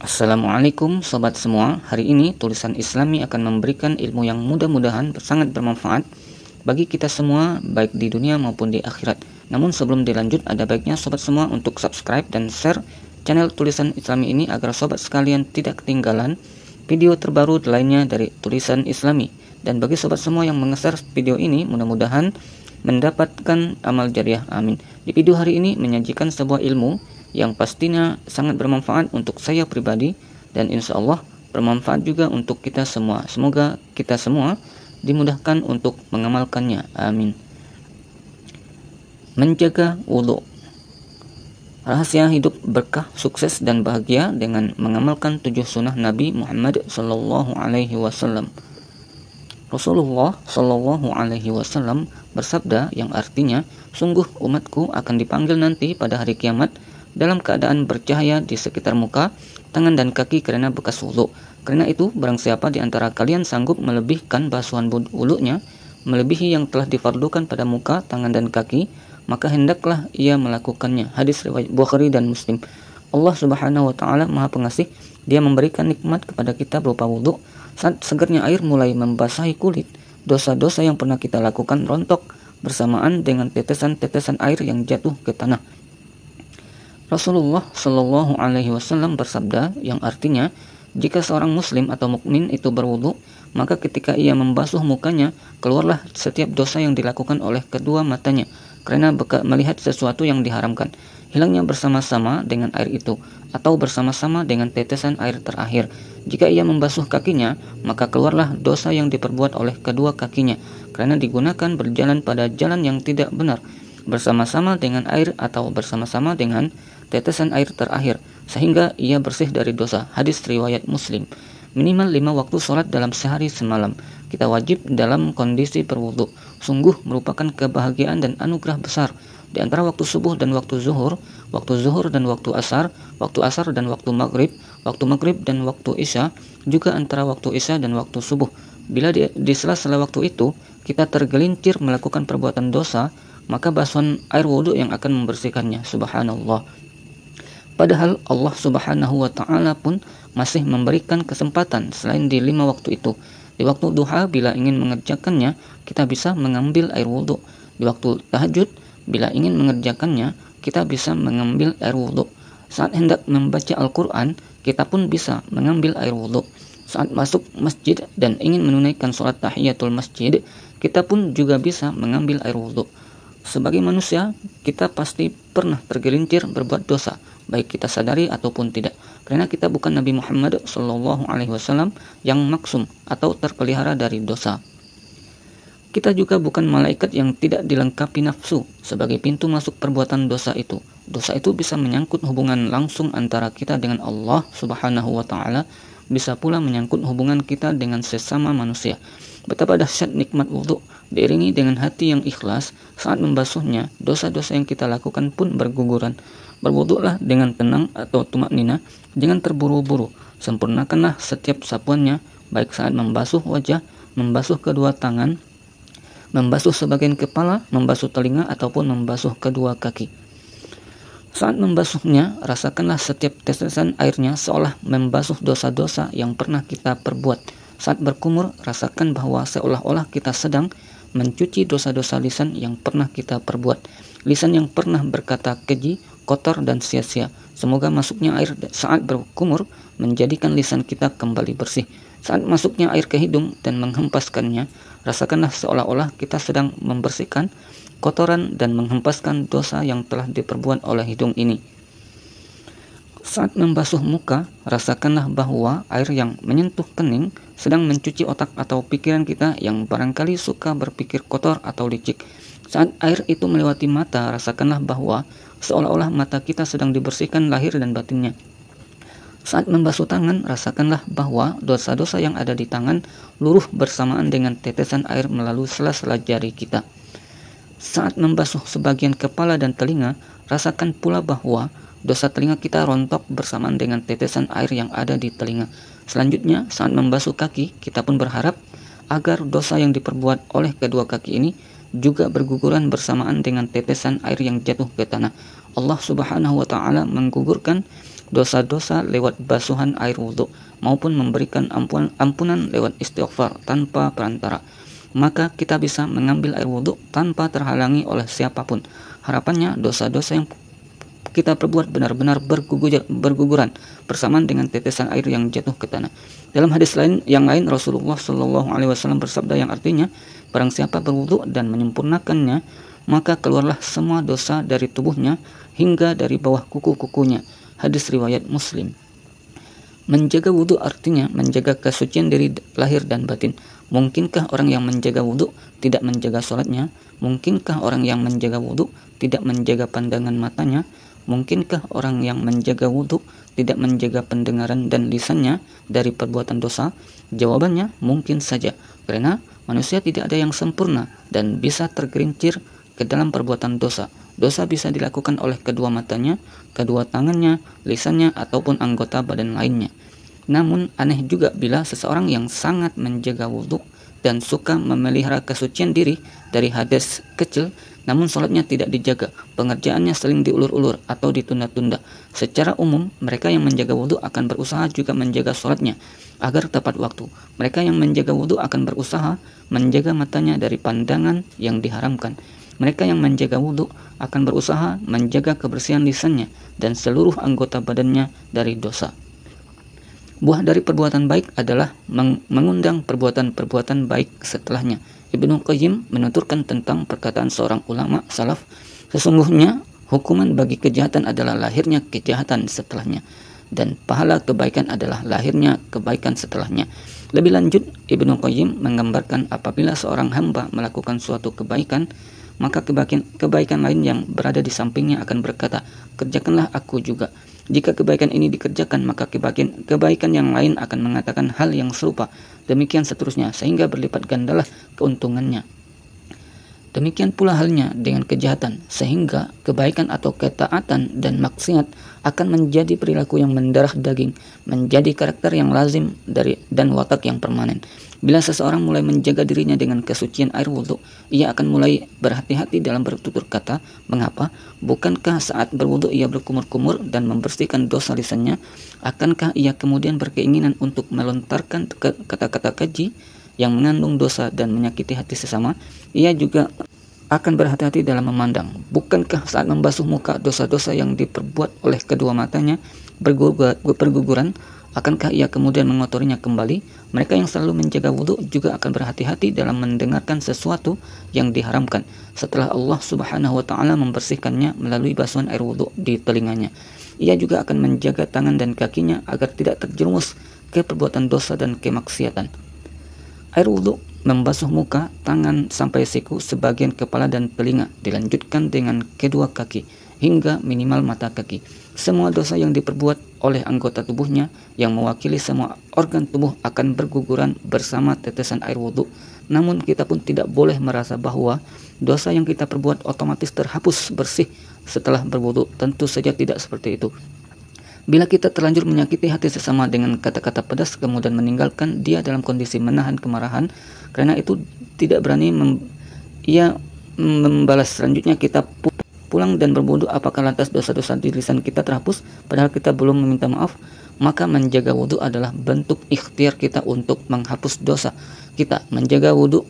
Assalamualaikum sobat semua. Hari ini tulisan Islami akan memberikan ilmu yang mudah-mudahan sangat bermanfaat bagi kita semua, baik di dunia maupun di akhirat. Namun sebelum dilanjut, ada baiknya sobat semua untuk subscribe dan share channel tulisan Islami ini agar sobat sekalian tidak ketinggalan video terbaru lainnya dari tulisan Islami. Dan bagi sobat semua yang menge-share video ini, mudah-mudahan mendapatkan amal jariah, amin. Di video hari ini menyajikan sebuah ilmu yang pastinya sangat bermanfaat untuk saya pribadi dan insya Allah bermanfaat juga untuk kita semua. Semoga kita semua dimudahkan untuk mengamalkannya, amin. Menjaga wudhu. Rahasia hidup berkah, sukses dan bahagia dengan mengamalkan 7 sunnah Nabi Muhammad Sallallahu Alaihi Wasallam. Rasulullah Sallallahu Alaihi Wasallam bersabda yang artinya, sungguh umatku akan dipanggil nanti pada hari kiamat dalam keadaan bercahaya di sekitar muka, tangan dan kaki karena bekas wudhu. Karena itu, barang siapa di antara kalian sanggup melebihkan basuhan wudhunya, melebihi yang telah difardukan pada muka, tangan dan kaki, maka hendaklah ia melakukannya. Hadis riwayat Bukhari dan Muslim. Allah Subhanahu wa taala Maha Pengasih. Dia memberikan nikmat kepada kita berupa wudhu. Saat segernya air mulai membasahi kulit, dosa-dosa yang pernah kita lakukan rontok bersamaan dengan tetesan-tetesan air yang jatuh ke tanah. Rasulullah Shallallahu Alaihi Wasallam bersabda yang artinya, jika seorang muslim atau mukmin itu berwudu, maka ketika ia membasuh mukanya, keluarlah setiap dosa yang dilakukan oleh kedua matanya karena melihat sesuatu yang diharamkan. Hilangnya bersama-sama dengan air itu atau bersama-sama dengan tetesan air terakhir. Jika ia membasuh kakinya, maka keluarlah dosa yang diperbuat oleh kedua kakinya karena digunakan berjalan pada jalan yang tidak benar, bersama-sama dengan air atau bersama-sama dengan tetesan air terakhir, sehingga ia bersih dari dosa. Hadis riwayat Muslim. Minimal 5 waktu sholat dalam sehari semalam. Kita wajib dalam kondisi berwudu. Sungguh merupakan kebahagiaan dan anugerah besar. Di antara waktu subuh dan waktu zuhur dan waktu asar dan waktu maghrib dan waktu isya, juga antara waktu isya dan waktu subuh. Bila di sela-sela waktu itu kita tergelincir melakukan perbuatan dosa, maka basuhan air wudhu yang akan membersihkannya. Subhanallah. Padahal Allah Subhanahu wa ta'ala pun masih memberikan kesempatan selain di 5 waktu itu. Di waktu duha bila ingin mengerjakannya, kita bisa mengambil air wudhu. Di waktu tahajud bila ingin mengerjakannya, kita bisa mengambil air wudhu. Saat hendak membaca Al-Quran, kita pun bisa mengambil air wudhu. Saat masuk masjid dan ingin menunaikan sholat tahiyatul masjid, kita pun juga bisa mengambil air wudhu. Sebagai manusia, kita pasti pernah tergelincir berbuat dosa, baik kita sadari ataupun tidak. Karena kita bukan Nabi Muhammad Sallallahu Alaihi Wasallam yang maksum atau terpelihara dari dosa. Kita juga bukan malaikat yang tidak dilengkapi nafsu sebagai pintu masuk perbuatan dosa itu. Dosa itu bisa menyangkut hubungan langsung antara kita dengan Allah Subhanahu wa taala, bisa pula menyangkut hubungan kita dengan sesama manusia. Betapa dahsyat nikmat wudhu diiringi dengan hati yang ikhlas. Saat membasuhnya, dosa-dosa yang kita lakukan pun berguguran. Berwudhulah dengan tenang atau tumaknina, jangan terburu-buru. Sempurnakanlah setiap sapuannya, baik saat membasuh wajah, membasuh kedua tangan, membasuh sebagian kepala, membasuh telinga ataupun membasuh kedua kaki. Saat membasuhnya, rasakanlah setiap tetesan airnya seolah membasuh dosa-dosa yang pernah kita perbuat. Saat berkumur, rasakan bahwa seolah-olah kita sedang mencuci dosa-dosa lisan yang pernah kita perbuat. Lisan yang pernah berkata keji, kotor dan sia-sia. Semoga masuknya air saat berkumur menjadikan lisan kita kembali bersih. Saat masuknya air ke hidung dan menghempaskannya, rasakanlah seolah-olah kita sedang membersihkan kotoran dan menghempaskan dosa yang telah diperbuat oleh hidung ini. Saat membasuh muka, rasakanlah bahwa air yang menyentuh kening sedang mencuci otak atau pikiran kita yang barangkali suka berpikir kotor atau licik. Saat air itu melewati mata, rasakanlah bahwa seolah-olah mata kita sedang dibersihkan lahir dan batinnya. Saat membasuh tangan, rasakanlah bahwa dosa-dosa yang ada di tangan luruh bersamaan dengan tetesan air melalui sela-sela jari kita. Saat membasuh sebagian kepala dan telinga, rasakan pula bahwa dosa telinga kita rontok bersamaan dengan tetesan air yang ada di telinga. Selanjutnya, saat membasuh kaki, kita pun berharap agar dosa yang diperbuat oleh kedua kaki ini juga berguguran bersamaan dengan tetesan air yang jatuh ke tanah. Allah Subhanahu wa taala menggugurkan dosa-dosa lewat basuhan air wudhu maupun memberikan ampunan lewat istighfar tanpa perantara. Maka kita bisa mengambil air wudhu tanpa terhalangi oleh siapapun. Harapannya dosa-dosa yang kita perbuat benar-benar berguguran bersamaan dengan tetesan air yang jatuh ke tanah. Dalam hadis yang lain Rasulullah Shallallahu Alaihi Wasallam bersabda yang artinya, barang siapa berwudu dan menyempurnakannya, maka keluarlah semua dosa dari tubuhnya hingga dari bawah kuku-kukunya. Hadis riwayat Muslim. Menjaga wudu artinya menjaga kesucian diri lahir dan batin. Mungkinkah orang yang menjaga wudu tidak menjaga sholatnya? Mungkinkah orang yang menjaga wudu tidak menjaga pandangan matanya? Mungkinkah orang yang menjaga wudu tidak menjaga pendengaran dan lisannya dari perbuatan dosa? Jawabannya mungkin saja, karena manusia tidak ada yang sempurna dan bisa tergelincir ke dalam perbuatan dosa. Dosa bisa dilakukan oleh kedua matanya, kedua tangannya, lisannya, ataupun anggota badan lainnya. Namun aneh juga bila seseorang yang sangat menjaga wudu dan suka memelihara kesucian diri dari hadas kecil, namun sholatnya tidak dijaga, pengerjaannya sering diulur-ulur atau ditunda-tunda. Secara umum, mereka yang menjaga wudu akan berusaha juga menjaga sholatnya agar tepat waktu. Mereka yang menjaga wudu akan berusaha menjaga matanya dari pandangan yang diharamkan. Mereka yang menjaga wudu akan berusaha menjaga kebersihan lisannya dan seluruh anggota badannya dari dosa. Buah dari perbuatan baik adalah mengundang perbuatan-perbuatan baik setelahnya. Ibnu Qayyim menuturkan tentang perkataan seorang ulama salaf, sesungguhnya hukuman bagi kejahatan adalah lahirnya kejahatan setelahnya, dan pahala kebaikan adalah lahirnya kebaikan setelahnya. Lebih lanjut, Ibnu Qayyim menggambarkan apabila seorang hamba melakukan suatu kebaikan, maka kebaikan lain yang berada di sampingnya akan berkata, kerjakanlah aku juga. Jika kebaikan ini dikerjakan, maka kebaikan yang lain akan mengatakan hal yang serupa. Demikian seterusnya, sehingga berlipat gandalah keuntungannya. Demikian pula halnya dengan kejahatan, sehingga kebaikan atau ketaatan dan maksiat akan menjadi perilaku yang mendarah daging, menjadi karakter yang lazim dan watak yang permanen. Bila seseorang mulai menjaga dirinya dengan kesucian air wudhu, ia akan mulai berhati-hati dalam bertutur kata. Mengapa? Bukankah saat berwudhu ia berkumur-kumur dan membersihkan dosa lisannya? Akankah ia kemudian berkeinginan untuk melontarkan kata-kata keji yang mengandung dosa dan menyakiti hati sesama? Ia juga akan berhati-hati dalam memandang. Bukankah saat membasuh muka dosa-dosa yang diperbuat oleh kedua matanya berguguran? Akankah ia kemudian mengotorinya kembali? Mereka yang selalu menjaga wudhu juga akan berhati-hati dalam mendengarkan sesuatu yang diharamkan setelah Allah Subhanahu wa Ta'ala membersihkannya melalui basuhan air wudhu di telinganya. Ia juga akan menjaga tangan dan kakinya agar tidak terjerumus ke perbuatan dosa dan kemaksiatan. Air wudhu membasuh muka, tangan sampai siku, sebagian kepala dan telinga, dilanjutkan dengan kedua kaki hingga minimal mata kaki. Semua dosa yang diperbuat oleh anggota tubuhnya yang mewakili semua organ tubuh akan berguguran bersama tetesan air wudhu. Namun kita pun tidak boleh merasa bahwa dosa yang kita perbuat otomatis terhapus bersih setelah berwudhu. Tentu saja tidak seperti itu. Bila kita terlanjur menyakiti hati sesama dengan kata-kata pedas kemudian meninggalkan dia dalam kondisi menahan kemarahan, karena itu tidak berani membalas, selanjutnya kita pulang dan berwudu, apakah lantas dosa-dosa di lisan kita terhapus padahal kita belum meminta maaf? Maka menjaga wudu adalah bentuk ikhtiar kita untuk menghapus dosa kita. Menjaga wudu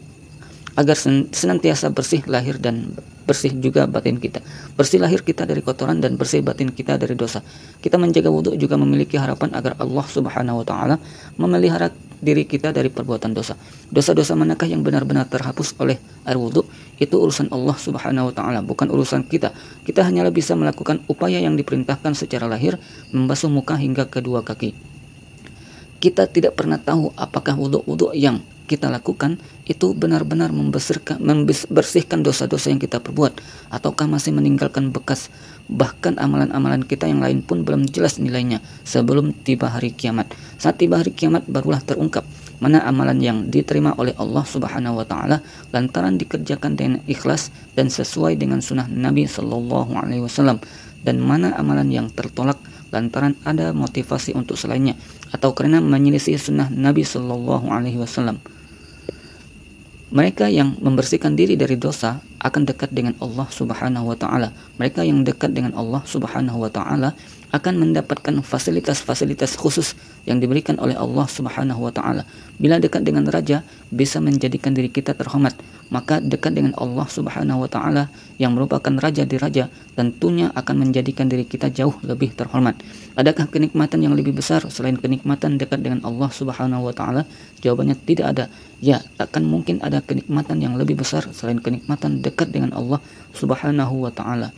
agar senantiasa bersih lahir dan bersih juga batin kita. Bersih lahir kita dari kotoran dan bersih batin kita dari dosa. Kita menjaga wudu juga memiliki harapan agar Allah Subhanahu wa Ta'ala memelihara diri kita dari perbuatan dosa. Dosa-dosa manakah yang benar-benar terhapus oleh air wudu? Itu urusan Allah Subhanahu wa Ta'ala, bukan urusan kita. Kita hanyalah bisa melakukan upaya yang diperintahkan secara lahir, membasuh muka hingga kedua kaki. Kita tidak pernah tahu apakah wudu yang kita lakukan itu benar-benar membersihkan dosa-dosa yang kita perbuat, ataukah masih meninggalkan bekas. Bahkan amalan-amalan kita yang lain pun belum jelas nilainya sebelum tiba hari kiamat. Saat tiba hari kiamat barulah terungkap mana amalan yang diterima oleh Allah Subhanahu wa Ta'ala lantaran dikerjakan dengan ikhlas dan sesuai dengan sunnah Nabi Sallallahu Alaihi Wasallam, dan mana amalan yang tertolak lantaran ada motivasi untuk selainnya atau karena menyelisih sunnah Nabi Sallallahu Alaihi Wasallam. Mereka yang membersihkan diri dari dosa akan dekat dengan Allah Subhanahu wa taala. Mereka yang dekat dengan Allah Subhanahu wa taala akan mendapatkan fasilitas-fasilitas khusus yang diberikan oleh Allah Subhanahu wa taala. Bila dekat dengan raja bisa menjadikan diri kita terhormat, maka dekat dengan Allah Subhanahu wa taala yang merupakan raja di raja tentunya akan menjadikan diri kita jauh lebih terhormat. Adakah kenikmatan yang lebih besar selain kenikmatan dekat dengan Allah Subhanahu wa taala? Jawabannya tidak ada. Ya, takkan mungkin ada kenikmatan yang lebih besar selain kenikmatan dekat dengan Allah Subhanahu wa taala.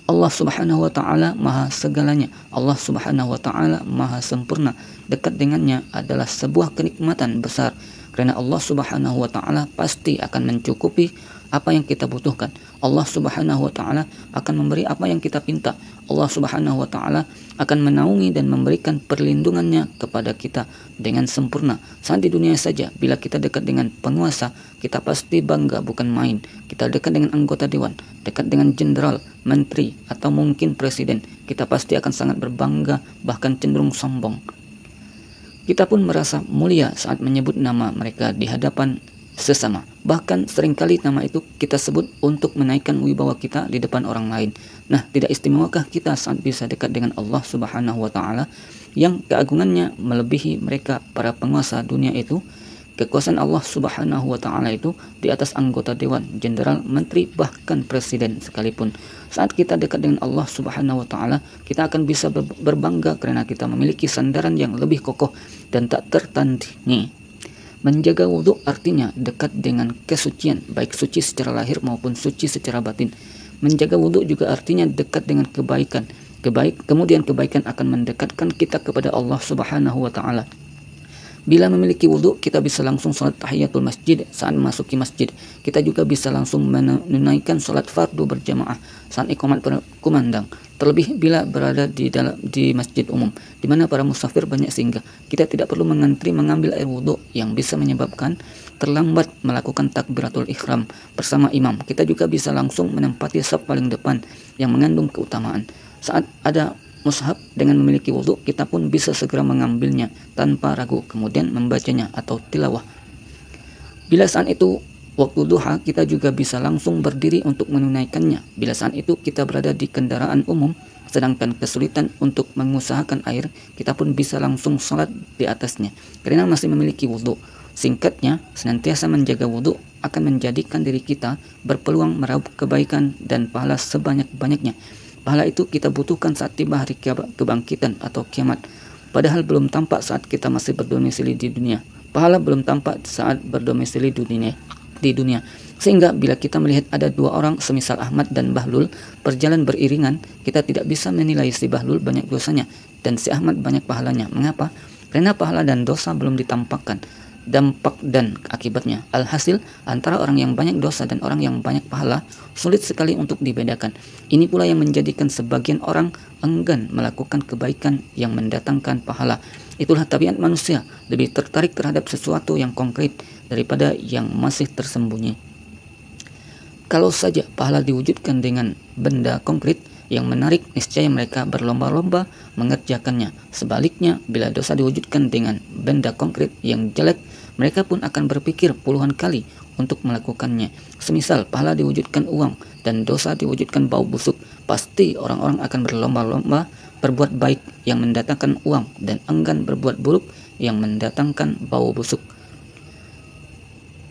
Allah Subhanahu wa taala maha segalanya. Allah Subhanahu wa taala maha sempurna. Dekat dengannya adalah sebuah kenikmatan besar, karena Allah Subhanahu wa taala pasti akan mencukupi apa yang kita butuhkan. Allah Subhanahu wa taala akan memberi apa yang kita pinta. Allah Subhanahu wa taala akan menaungi dan memberikan perlindungannya kepada kita dengan sempurna. Saat di dunia saja, bila kita dekat dengan penguasa, kita pasti bangga bukan main. Kita dekat dengan anggota dewan, dekat dengan jenderal, menteri, atau mungkin presiden, kita pasti akan sangat berbangga, bahkan cenderung sombong. Kita pun merasa mulia saat menyebut nama mereka di hadapan sesama. Bahkan seringkali nama itu kita sebut untuk menaikkan wibawa kita di depan orang lain. Nah, tidak istimewakah kita saat bisa dekat dengan Allah Subhanahu wa taala yang keagungannya melebihi mereka para penguasa dunia itu? Kekuasaan Allah Subhanahu wa taala itu di atas anggota dewan, jenderal, menteri, bahkan presiden sekalipun. Saat kita dekat dengan Allah Subhanahu wa taala, kita akan bisa berbangga karena kita memiliki sandaran yang lebih kokoh dan tak tertandingi. Menjaga wudhu artinya dekat dengan kesucian, baik suci secara lahir maupun suci secara batin. Menjaga wudhu juga artinya dekat dengan kebaikan. Kemudian kebaikan akan mendekatkan kita kepada Allah Subhanahu wa taala. Bila memiliki wudhu, kita bisa langsung sholat tahiyatul masjid saat memasuki masjid. Kita juga bisa langsung menunaikan sholat fardu berjamaah saat iqamat kumandang. Terlebih bila berada di masjid umum, di mana para musafir banyak singgah. Kita tidak perlu mengantri mengambil air wudhu yang bisa menyebabkan terlambat melakukan takbiratul ihram bersama imam. Kita juga bisa langsung menempati saf paling depan yang mengandung keutamaan. Saat ada mushaf dengan memiliki wudhu, kita pun bisa segera mengambilnya tanpa ragu, kemudian membacanya atau tilawah. Bila saat itu waktu duha, kita juga bisa langsung berdiri untuk menunaikannya. Bila saat itu kita berada di kendaraan umum, sedangkan kesulitan untuk mengusahakan air, kita pun bisa langsung sholat di atasnya, karena masih memiliki wudhu. Singkatnya, senantiasa menjaga wudhu akan menjadikan diri kita berpeluang meraup kebaikan dan pahala sebanyak-banyaknya. Pahala itu kita butuhkan saat tiba hari kebangkitan atau kiamat. Padahal belum tampak saat kita masih berdomisili di dunia. Pahala belum tampak saat berdomisili di dunia. Sehingga bila kita melihat ada dua orang semisal Ahmad dan Bahlul berjalan beriringan, kita tidak bisa menilai si Bahlul banyak dosanya dan si Ahmad banyak pahalanya. Mengapa? Karena pahala dan dosa belum ditampakkan, dampak dan akibatnya. Alhasil, antara orang yang banyak dosa dan orang yang banyak pahala sulit sekali untuk dibedakan. Ini pula yang menjadikan sebagian orang enggan melakukan kebaikan yang mendatangkan pahala. Itulah tabiat manusia, lebih tertarik terhadap sesuatu yang konkret daripada yang masih tersembunyi. Kalau saja pahala diwujudkan dengan benda konkret yang menarik, niscaya mereka berlomba-lomba mengerjakannya. Sebaliknya, bila dosa diwujudkan dengan benda konkret yang jelek, mereka pun akan berpikir puluhan kali untuk melakukannya. Semisal pahala diwujudkan uang dan dosa diwujudkan bau busuk, pasti orang-orang akan berlomba-lomba berbuat baik yang mendatangkan uang dan enggan berbuat buruk yang mendatangkan bau busuk.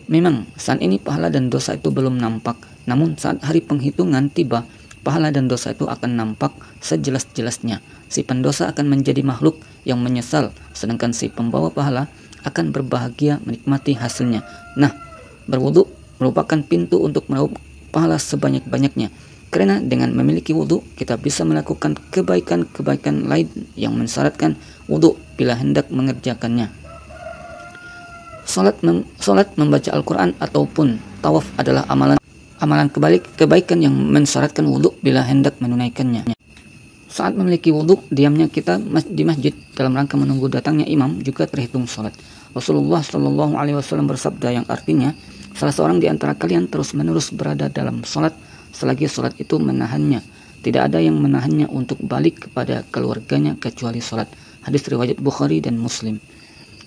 Memang saat ini pahala dan dosa itu belum nampak, namun saat hari penghitungan tiba, pahala dan dosa itu akan nampak sejelas-jelasnya. Si pendosa akan menjadi makhluk yang menyesal, sedangkan si pembawa pahala akan berbahagia menikmati hasilnya. Nah, berwudu merupakan pintu untuk meraup pahala sebanyak-banyaknya. Karena dengan memiliki wudu, kita bisa melakukan kebaikan-kebaikan lain yang mensyaratkan wudu bila hendak mengerjakannya. Salat membaca Al-Quran ataupun tawaf adalah amalan kebaikan yang mensyaratkan wudu bila hendak menunaikannya. Saat memiliki wudu, diamnya kita di masjid dalam rangka menunggu datangnya imam juga terhitung salat. Rasulullah Shallallahu Alaihi Wasallam bersabda yang artinya, salah seorang di antara kalian terus-menerus berada dalam salat selagi salat itu menahannya. Tidak ada yang menahannya untuk balik kepada keluarganya kecuali salat. Hadis riwayat Bukhari dan Muslim.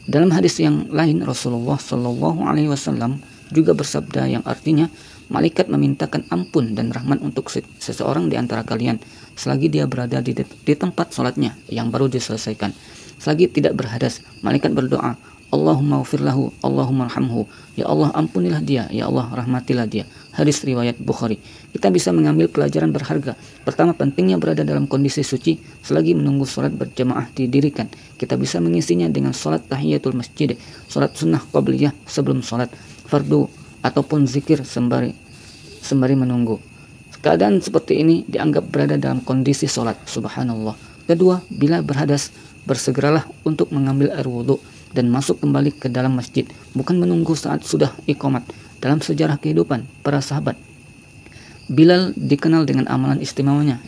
Dalam hadis yang lain, Rasulullah Shallallahu Alaihi Wasallam juga bersabda yang artinya, malaikat memintakan ampun dan rahmat untuk seseorang di antara kalian selagi dia berada di tempat sholatnya yang baru diselesaikan. Selagi tidak berhadas, malaikat berdoa, Allahumma ufirlahu, Allahumma arhamhu. Ya Allah, ampunilah dia, ya Allah, rahmatilah dia. Hadis riwayat Bukhari. Kita bisa mengambil pelajaran berharga. Pertama, pentingnya berada dalam kondisi suci selagi menunggu sholat berjamaah didirikan. Kita bisa mengisinya dengan sholat tahiyatul masjid, sholat sunnah qabliyah sebelum sholat fardu, ataupun zikir sembari menunggu. Keadaan seperti ini dianggap berada dalam kondisi sholat. Subhanallah. Kedua, bila berhadas, bersegeralah untuk mengambil air wudhu dan masuk kembali ke dalam masjid, bukan menunggu saat sudah iqamat. Dalam sejarah kehidupan para sahabat, Bilal dikenal dengan amalan istimewanya,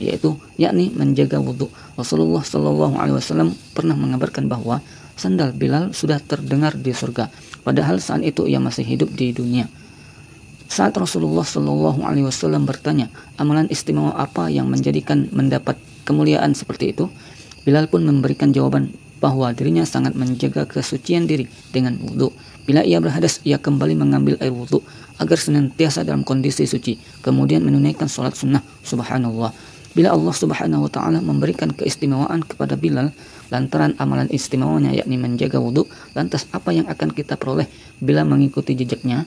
yakni menjaga wudhu. Rasulullah Shallallahu Alaihi Wasallam pernah mengabarkan bahwa sandal Bilal sudah terdengar di surga, padahal saat itu ia masih hidup di dunia. Saat Rasulullah Shallallahu Alaihi Wasallam bertanya, amalan istimewa apa yang menjadikan mendapat kemuliaan seperti itu, Bilal pun memberikan jawaban bahwa dirinya sangat menjaga kesucian diri dengan wudhu. Bila ia berhadas, ia kembali mengambil air wudhu agar senantiasa dalam kondisi suci, kemudian menunaikan sholat sunnah. Subhanallah. Bila Allah Subhanahu wa Ta'ala memberikan keistimewaan kepada Bilal lantaran amalan istimewanya, yakni menjaga wudhu, lantas apa yang akan kita peroleh bila mengikuti jejaknya?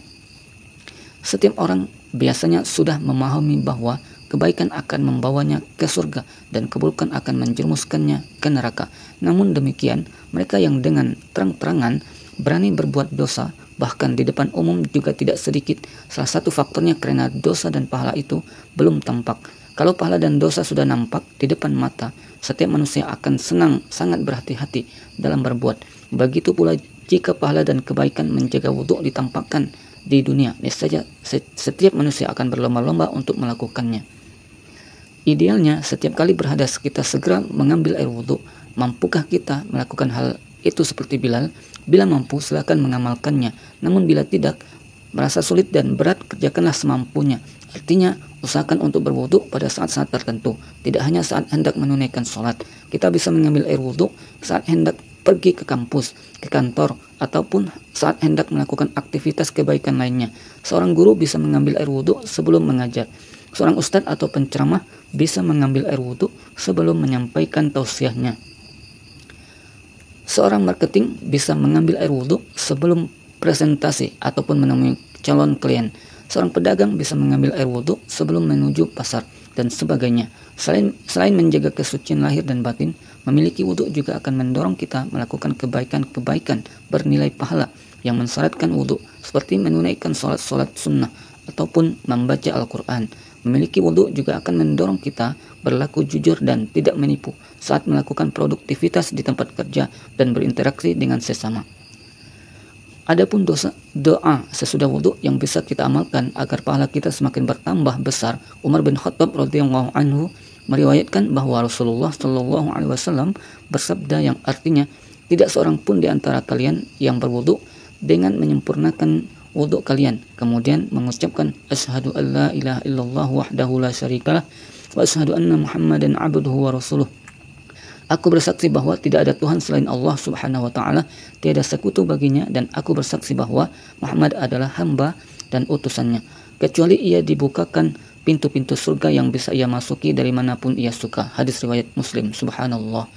Setiap orang biasanya sudah memahami bahwa kebaikan akan membawanya ke surga dan keburukan akan menjerumuskannya ke neraka. Namun demikian, mereka yang dengan terang-terangan berani berbuat dosa, bahkan di depan umum juga tidak sedikit. Salah satu faktornya karena dosa dan pahala itu belum tampak. Kalau pahala dan dosa sudah nampak di depan mata, setiap manusia akan sangat berhati-hati dalam berbuat. Begitu pula jika pahala dan kebaikan menjaga wudhu ditampakkan di dunia, niscaya setiap manusia akan berlomba-lomba untuk melakukannya. Idealnya, setiap kali berhadas kita segera mengambil air wudhu. Mampukah kita melakukan hal itu seperti Bilal? Bila mampu, silakan mengamalkannya. Namun bila tidak, merasa sulit dan berat, kerjakanlah semampunya. Artinya, usahakan untuk berwudhu pada saat-saat tertentu, tidak hanya saat hendak menunaikan sholat. Kita bisa mengambil air wudhu saat hendak pergi ke kampus, ke kantor, ataupun saat hendak melakukan aktivitas kebaikan lainnya. Seorang guru bisa mengambil air wudhu sebelum mengajar. Seorang ustadz atau penceramah bisa mengambil air wudhu sebelum menyampaikan tausiahnya. Seorang marketing bisa mengambil air wudhu sebelum presentasi ataupun menemui calon klien. Seorang pedagang bisa mengambil air wudhu sebelum menuju pasar dan sebagainya. Selain menjaga kesucian lahir dan batin, memiliki wudhu juga akan mendorong kita melakukan kebaikan-kebaikan bernilai pahala yang mensyaratkan wudhu, seperti menunaikan sholat sunnah ataupun membaca Al-Quran. Memiliki wudhu juga akan mendorong kita berlaku jujur dan tidak menipu saat melakukan produktivitas di tempat kerja dan berinteraksi dengan sesama. Adapun doa sesudah wudhu yang bisa kita amalkan agar pahala kita semakin bertambah besar, Umar bin Khattab radhiyallahu anhu meriwayatkan bahwa Rasulullah Shallallahu Alaihi Wasallam bersabda yang artinya, tidak seorang pun di antara kalian yang berwudhu dengan menyempurnakan wudhu kalian, kemudian mengucapkan asyhadu an la ilaha illallah wahdahu la syarikalah wa asyhadu anna Muhammadan abduhu wa rasuluh. Aku bersaksi bahwa tidak ada Tuhan selain Allah Subhanahu wa Ta'ala, tiada sekutu baginya, dan aku bersaksi bahwa Muhammad adalah hamba dan utusannya, kecuali ia dibukakan pintu-pintu surga yang bisa ia masuki dari manapun ia suka. Hadis riwayat Muslim. Subhanallah.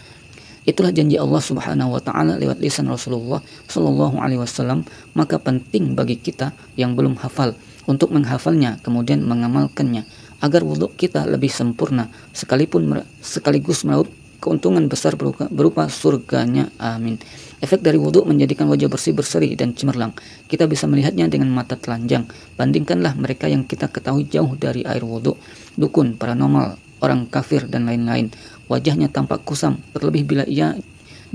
Itulah janji Allah Subhanahu wa Ta'ala lewat lisan Rasulullah Sallallahu Alaihi Wasallam. Maka penting bagi kita yang belum hafal untuk menghafalnya kemudian mengamalkannya agar wudhu kita lebih sempurna, sekaligus meraup keuntungan besar berupa surganya. Amin. Efek dari wudhu menjadikan wajah bersih-berseri dan cemerlang. Kita bisa melihatnya dengan mata telanjang. Bandingkanlah mereka yang kita ketahui jauh dari air wudhu, dukun, paranormal, orang kafir, dan lain-lain. Wajahnya tampak kusam, terlebih bila ia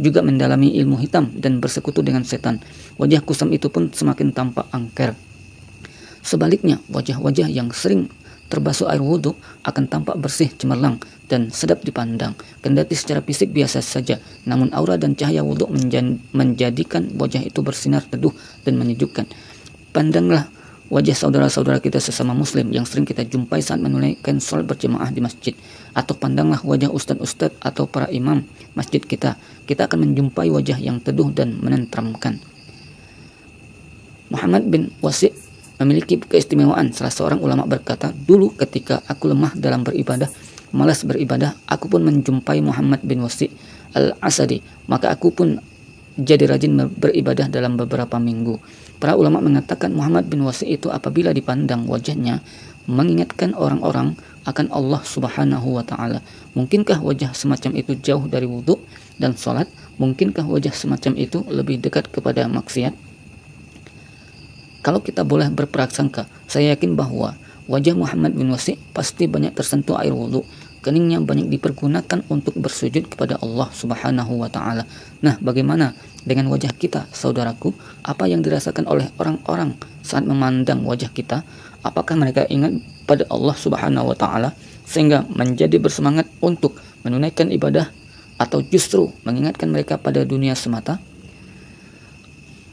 juga mendalami ilmu hitam dan bersekutu dengan setan. Wajah kusam itu pun semakin tampak angker. Sebaliknya, wajah-wajah yang sering terbasuh air wudhu akan tampak bersih, cemerlang, dan sedap dipandang. Kendati secara fisik biasa saja, namun aura dan cahaya wudhu menjadikan wajah itu bersinar teduh dan menyejukkan. Pandanglah wajah saudara-saudara kita sesama muslim yang sering kita jumpai saat menunaikan sholat berjamaah di masjid, atau pandanglah wajah ustadz-ustadz atau para imam masjid kita akan menjumpai wajah yang teduh dan menenteramkan. Muhammad bin Wasi' memiliki keistimewaan. Salah seorang ulama berkata, dulu ketika aku lemah dalam beribadah, malas beribadah, aku pun menjumpai Muhammad bin Wasi' al-Asadi, maka aku pun jadi rajin beribadah dalam beberapa minggu. Para ulama mengatakan Muhammad bin Wasi' itu apabila dipandang wajahnya mengingatkan orang-orang akan Allah Subhanahu wa Ta'ala. Mungkinkah wajah semacam itu jauh dari wudhu dan sholat? Mungkinkah wajah semacam itu lebih dekat kepada maksiat? Kalau kita boleh berprasangka, saya yakin bahwa wajah Muhammad bin Wasi' pasti banyak tersentuh air wudhu. Keningnya banyak dipergunakan untuk bersujud kepada Allah Subhanahu wa Ta'ala. Nah, bagaimana dengan wajah kita, saudaraku? Apa yang dirasakan oleh orang-orang saat memandang wajah kita? Apakah mereka ingat pada Allah Subhanahu wa Ta'ala sehingga menjadi bersemangat untuk menunaikan ibadah, atau justru mengingatkan mereka pada dunia semata?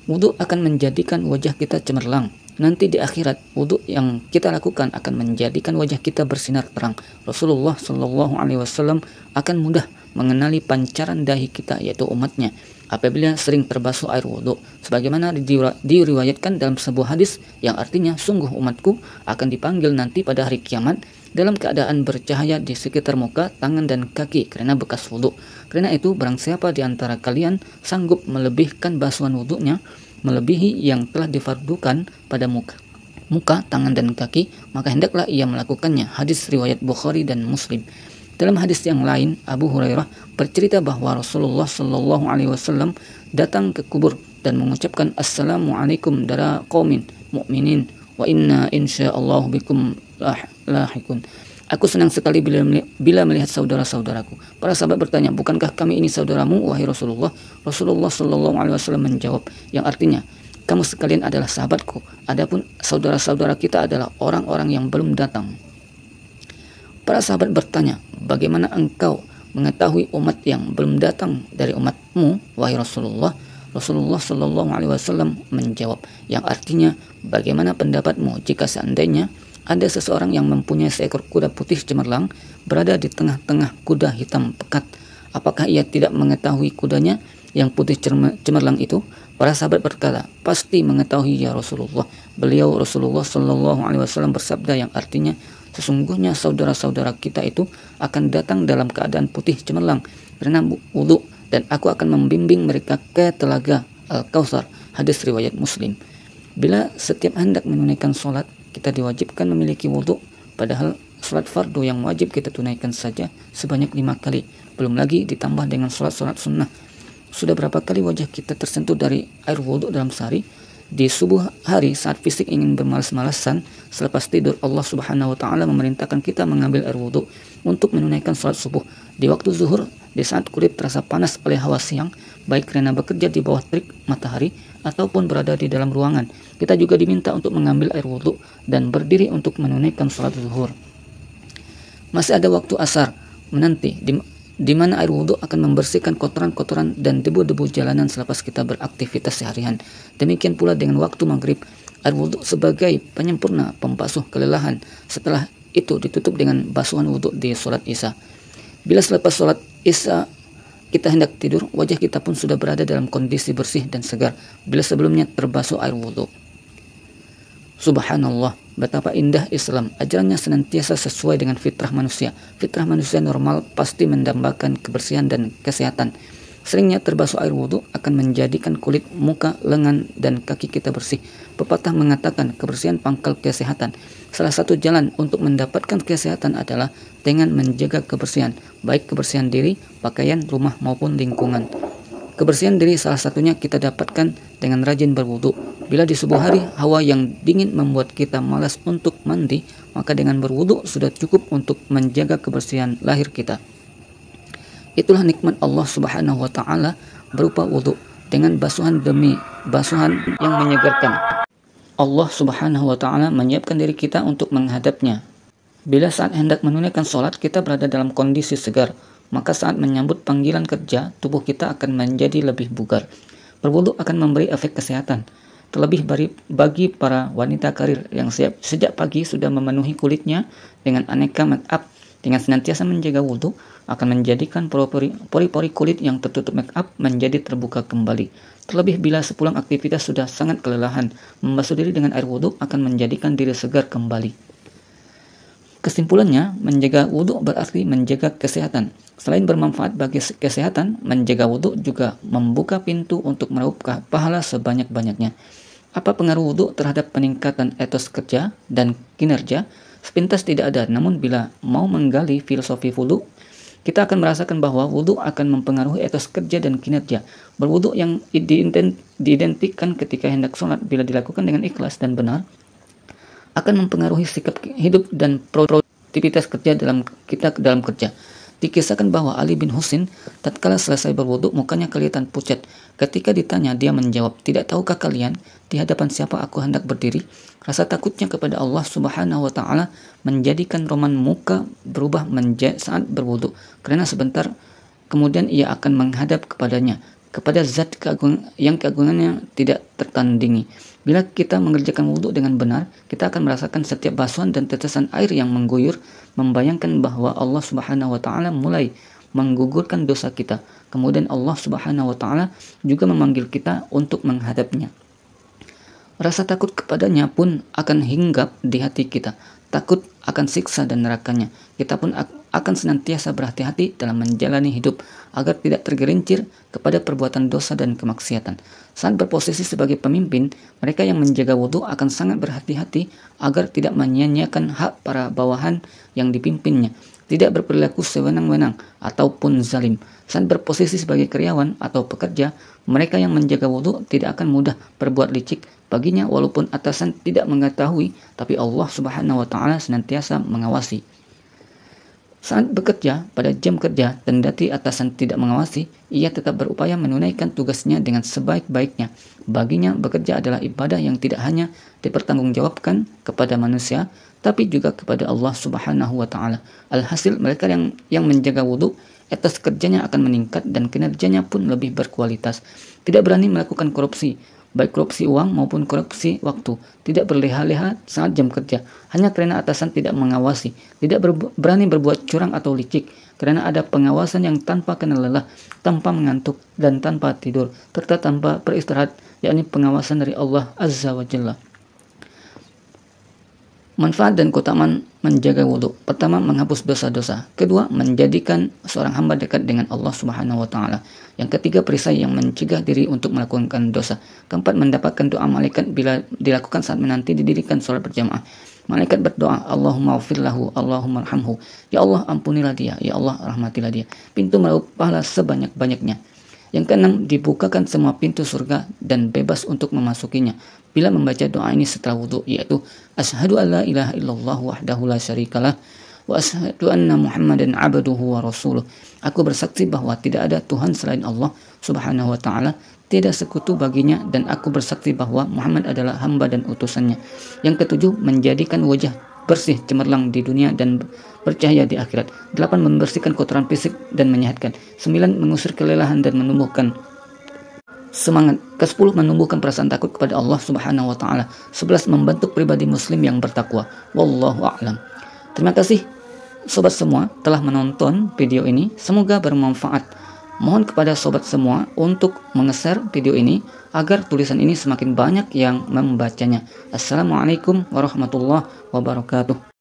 Wudhu akan menjadikan wajah kita cemerlang. Nanti di akhirat, wudhu yang kita lakukan akan menjadikan wajah kita bersinar terang. Rasulullah Shallallahu Alaihi Wasallam akan mudah mengenali pancaran dahi kita, yaitu umatnya, apabila sering terbasuh air wudhu. Sebagaimana diriwayatkan dalam sebuah hadis yang artinya, sungguh umatku akan dipanggil nanti pada hari kiamat dalam keadaan bercahaya di sekitar muka, tangan, dan kaki karena bekas wudhu. Karena itu, barang siapa di antara kalian sanggup melebihkan basuhan wudhunya, melebihi yang telah difardukan pada muka, tangan, dan kaki, maka hendaklah ia melakukannya. Hadis riwayat Bukhari dan Muslim. Dalam hadis yang lain, Abu Hurairah bercerita bahwa Rasulullah Shallallahu Alaihi Wasallam datang ke kubur dan mengucapkan, Assalamualaikum dara qaumin mu'minin wa inna insyaallah bikum lahikun. Aku senang sekali bila melihat saudara-saudaraku. Para sahabat bertanya, bukankah kami ini saudaramu, wahai Rasulullah? Rasulullah Shallallahu Alaihi Wasallam menjawab, yang artinya, kamu sekalian adalah sahabatku. Adapun saudara-saudara kita adalah orang-orang yang belum datang. Para sahabat bertanya, bagaimana engkau mengetahui umat yang belum datang dari umatmu, wahai Rasulullah? Rasulullah Shallallahu Alaihi Wasallam menjawab, yang artinya, bagaimana pendapatmu jika seandainya ada seseorang yang mempunyai seekor kuda putih cemerlang berada di tengah-tengah kuda hitam pekat? Apakah ia tidak mengetahui kudanya yang putih cemerlang itu? Para sahabat berkata, pasti mengetahui ya Rasulullah. Beliau Rasulullah Shallallahu Alaihi Wasallam bersabda, yang artinya, sesungguhnya saudara-saudara kita itu akan datang dalam keadaan putih cemerlang karena wudhu, dan aku akan membimbing mereka ke telaga Al-Kautsar. Hadis riwayat Muslim. Bila setiap hendak menunaikan sholat, kita diwajibkan memiliki wudhu, padahal sholat fardu yang wajib kita tunaikan saja sebanyak 5 kali. Belum lagi ditambah dengan sholat-sholat sunnah. Sudah berapa kali wajah kita tersentuh dari air wudhu dalam sehari? Di subuh hari saat fisik ingin bermalas-malasan, selepas tidur Allah Subhanahu wa Ta'ala memerintahkan kita mengambil air wudhu untuk menunaikan sholat subuh. Di waktu zuhur, di saat kulit terasa panas oleh hawa siang, baik karena bekerja di bawah terik matahari ataupun berada di dalam ruangan, kita juga diminta untuk mengambil air wudhu dan berdiri untuk menunaikan sholat zuhur. Masih ada waktu asar menanti, di mana air wudhu akan membersihkan kotoran-kotoran dan debu-debu jalanan selepas kita beraktivitas seharian. Demikian pula dengan waktu maghrib, air wudhu sebagai penyempurna pembasuh kelelahan. Setelah itu ditutup dengan basuhan wudhu di sholat isya. Bila selepas sholat isya kita hendak tidur, wajah kita pun sudah berada dalam kondisi bersih dan segar bila sebelumnya terbasuh air wudhu. Subhanallah, betapa indah Islam. Ajarannya senantiasa sesuai dengan fitrah manusia. Fitrah manusia normal pasti mendambakan kebersihan dan kesehatan. Seringnya terbasuh air wudhu akan menjadikan kulit, muka, lengan, dan kaki kita bersih. Pepatah mengatakan kebersihan pangkal kesehatan. Salah satu jalan untuk mendapatkan kesehatan adalah dengan menjaga kebersihan, baik kebersihan diri, pakaian, rumah, maupun lingkungan. Kebersihan diri salah satunya kita dapatkan dengan rajin berwudhu. Bila di subuh hari hawa yang dingin membuat kita malas untuk mandi, maka dengan berwudhu sudah cukup untuk menjaga kebersihan lahir kita. Itulah nikmat Allah Subhanahu wa Ta'ala berupa wudhu, dengan basuhan demi basuhan yang menyegarkan. Allah Subhanahu wa Ta'ala menyiapkan diri kita untuk menghadapnya. Bila saat hendak menunaikan sholat kita berada dalam kondisi segar, maka saat menyambut panggilan kerja, tubuh kita akan menjadi lebih bugar. Berwudhu akan memberi efek kesehatan, terlebih bagi para wanita karir yang sejak pagi sudah memenuhi kulitnya dengan aneka make up Dengan senantiasa menjaga wudhu akan menjadikan pori-pori kulit yang tertutup make up menjadi terbuka kembali. Terlebih bila sepulang aktivitas sudah sangat kelelahan, membasuh diri dengan air wudhu akan menjadikan diri segar kembali. Kesimpulannya, menjaga wudhu berarti menjaga kesehatan. Selain bermanfaat bagi kesehatan, menjaga wudhu juga membuka pintu untuk meraup pahala sebanyak-banyaknya. Apa pengaruh wudhu terhadap peningkatan etos kerja dan kinerja? Sepintas tidak ada, namun bila mau menggali filosofi wudhu, kita akan merasakan bahwa wudhu akan mempengaruhi etos kerja dan kinerja. Berwudhu yang diidentikan ketika hendak sholat bila dilakukan dengan ikhlas dan benar, akan mempengaruhi sikap hidup dan produktivitas kerja dalam kerja. Dikisahkan bahwa Ali bin Husin tatkala selesai berwudu mukanya kelihatan pucat. Ketika ditanya dia menjawab, "Tidak tahukah kalian di hadapan siapa aku hendak berdiri?" Rasa takutnya kepada Allah Subhanahu wa taala menjadikan roman muka berubah saat berwudu, karena sebentar kemudian ia akan menghadap kepada zat yang keagungannya tidak tertandingi. Bila kita mengerjakan wudhu dengan benar, kita akan merasakan setiap basuhan dan tetesan air yang mengguyur, membayangkan bahwa Allah Subhanahu wa taala mulai menggugurkan dosa kita. Kemudian Allah Subhanahu wa taala juga memanggil kita untuk menghadapnya. Rasa takut kepadanya pun akan hinggap di hati kita. Takut akan siksa dan nerakanya. Kita pun akan senantiasa berhati-hati dalam menjalani hidup agar tidak tergelincir kepada perbuatan dosa dan kemaksiatan. Saat berposisi sebagai pemimpin, mereka yang menjaga wudhu akan sangat berhati-hati agar tidak menyia-nyiakan hak para bawahan yang dipimpinnya, tidak berperilaku sewenang-wenang ataupun zalim. Saat berposisi sebagai karyawan atau pekerja, mereka yang menjaga wudhu tidak akan mudah berbuat licik. Baginya walaupun atasan tidak mengetahui, tapi Allah Subhanahu wa taala senantiasa mengawasi. Saat bekerja pada jam kerja dan dati atasan tidak mengawasi, ia tetap berupaya menunaikan tugasnya dengan sebaik-baiknya. Baginya bekerja adalah ibadah yang tidak hanya dipertanggungjawabkan kepada manusia, tapi juga kepada Allah Subhanahu wa taala. Alhasil mereka yang menjaga wudhu, etos kerjanya akan meningkat dan kinerjanya pun lebih berkualitas. Tidak berani melakukan korupsi, baik korupsi uang maupun korupsi waktu, tidak berleha-leha saat jam kerja, hanya karena atasan tidak mengawasi, tidak berani berbuat curang atau licik, karena ada pengawasan yang tanpa kenal lelah, tanpa mengantuk, dan tanpa tidur, serta tanpa beristirahat, yakni pengawasan dari Allah Azza wa Jalla. Manfaat dan keutamaan menjaga wudhu. Pertama, menghapus dosa-dosa. Kedua, menjadikan seorang hamba dekat dengan Allah Subhanahu wa taala. Yang ketiga, perisai yang mencegah diri untuk melakukan dosa. Keempat, mendapatkan doa malaikat bila dilakukan saat menanti didirikan sholat berjamaah. Malaikat berdoa, Allahumma ghfir lahu, Allahumma arhamhu. Ya Allah, ampunilah dia, ya Allah, rahmatilah dia. Pintu meraup pahala sebanyak-banyaknya. Yang keenam, dibukakan semua pintu surga dan bebas untuk memasukinya bila membaca doa ini setelah wudhu, yaitu asyhadu an la ilaha illallah wahdahu la syarikalah wa asyhadu anna Muhammadan abduhu wa rasuluh. Aku bersaksi bahwa tidak ada Tuhan selain Allah Subhanahu wa taala, tidak sekutu baginya, dan aku bersaksi bahwa Muhammad adalah hamba dan utusannya. Yang ketujuh, menjadikan wajah bersih cemerlang di dunia dan bercahaya di akhirat. 8, membersihkan kotoran fisik dan menyehatkan. 9, mengusir kelelahan dan menumbuhkan semangat. Ke-10, menumbuhkan perasaan takut kepada Allah Subhanahu wa taala. 11, membentuk pribadi muslim yang bertakwa. Wallahu a'lam. Terima kasih sobat semua telah menonton video ini. Semoga bermanfaat. Mohon kepada sobat semua untuk menge-share video ini agar tulisan ini semakin banyak yang membacanya. Assalamualaikum warahmatullahi wabarakatuh.